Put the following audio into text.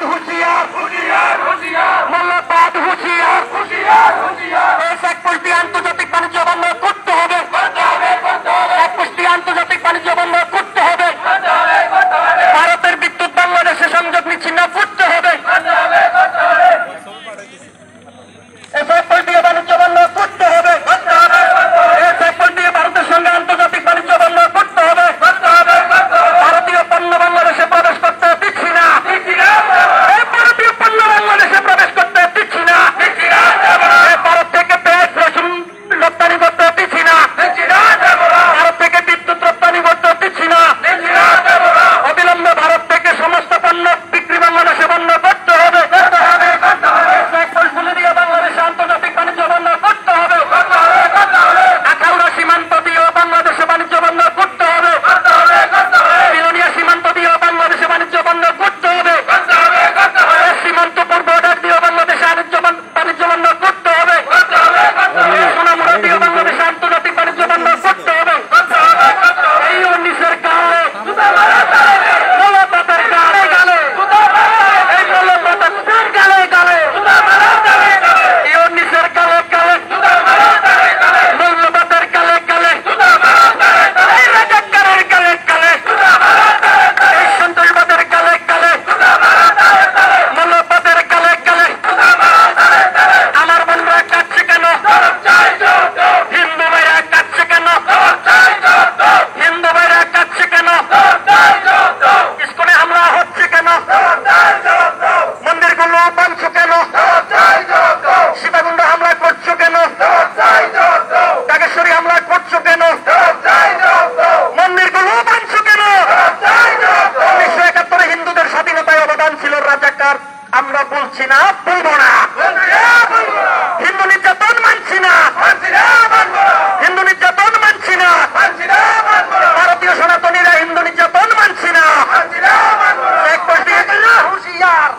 হুঁশিয়ার হুঁশিয়ার হুঁশিয়ার মূল্যবাদ হুঁশিয়ার হুঁশিয়ার হুঁশিয়ার এই চেকপোস্টে আন্তর্জাতিক বাণিজ্য বন্ধ করতে হবে চেকপোস্টে আন্তর্জাতিক বাণিজ্য বন্ধ করতে হবে ভারতের বিদ্যুৎ বাংলাদেশে সংযোগ বিচ্ছিন্ন করতে হবে এই চেকপোস্ট দিয়ে বাণিজ্য বন্ধ করতে হবে এই চেকপোস্ট দিয়ে ভারতের সঙ্গে আন্তর্জাতিক বাণিজ্য বন্ধ করতে হবে ভারতীয় পণ্য বাংলাদেশে প্রবেশ করতে দিচ্ছি না ভারতীয় পণ্য বাংলাদেশে প্রবেশ করতে দিচ্ছি না ভারত থেকে পেঁয়াজ রসুন রপ্তানি করতে দিচ্ছি না ভারত থেকে বিদ্যুৎ রপ্তানি করতে দিচ্ছি না অবিলম্বে ভারত থেকে সমস্ত পণ্য বিক্রি বাংলাদেশে বন্ধ করতে হবে চেকপোস্টগুলি দিয়ে বাংলাদেশে আন্তর্জাতিক বাণিজ্য বন্ধ করতে হবে আখাউড়া সীমান্ত দিয়েও বাংলাদেশে বাণিজ্য বন্ধ করতে হবে বিলোনিয়া সীমান্ত দিয়েও বাংলাদেশে বাণিজ্য বন্ধ করতে হবে সীমান্তপুর বর্ডার দিয়েও বাংলাদেশে বাণিজ্য বন্ধ করতে হবে সোনামুড়া দিয়েও বাংলাদেশে আন্তর্জাতিক বাণিজ্য বন্ধ করতে হবে এই 19-এর কালে মূল্যবাদের গালে গালে এই মূল্যবাদের গালে গালে এই 19-এর কালে গালে মূল্যবাদের গালে গালে এই রাজাকারের গালে গালে এই সন্ত্রাসবাদের গালে গালে মূল্যবাদের গালে গালে আমার বোনরা কাটছে কেন হিন্দু ভাইরা কাটছে কেন হিন্দু ভাইরা কাটছে কেন ইসকনে হামলা হচ্ছে কেন মন্দিরগুলো ভাঙছো কেন সীতাকুণ্ড হামলা করছো কেন টাকেশ্বরী হামলা করছো কেন মন্দিরগুলো ভাঙছো কেন 1971 হিন্দুদের স্বাধীনতায় অবদান ছিল রাজাকার আমরা বলছি না বলবো না হিন্দু নির্যাতন মানছি না হিন্দু নির্যাতন মানছি না ভারতীয় সনাতনীরা হিন্দু নির্যাতন মানছি না চেকপোস্ট দিয়ে হুঁশিয়ার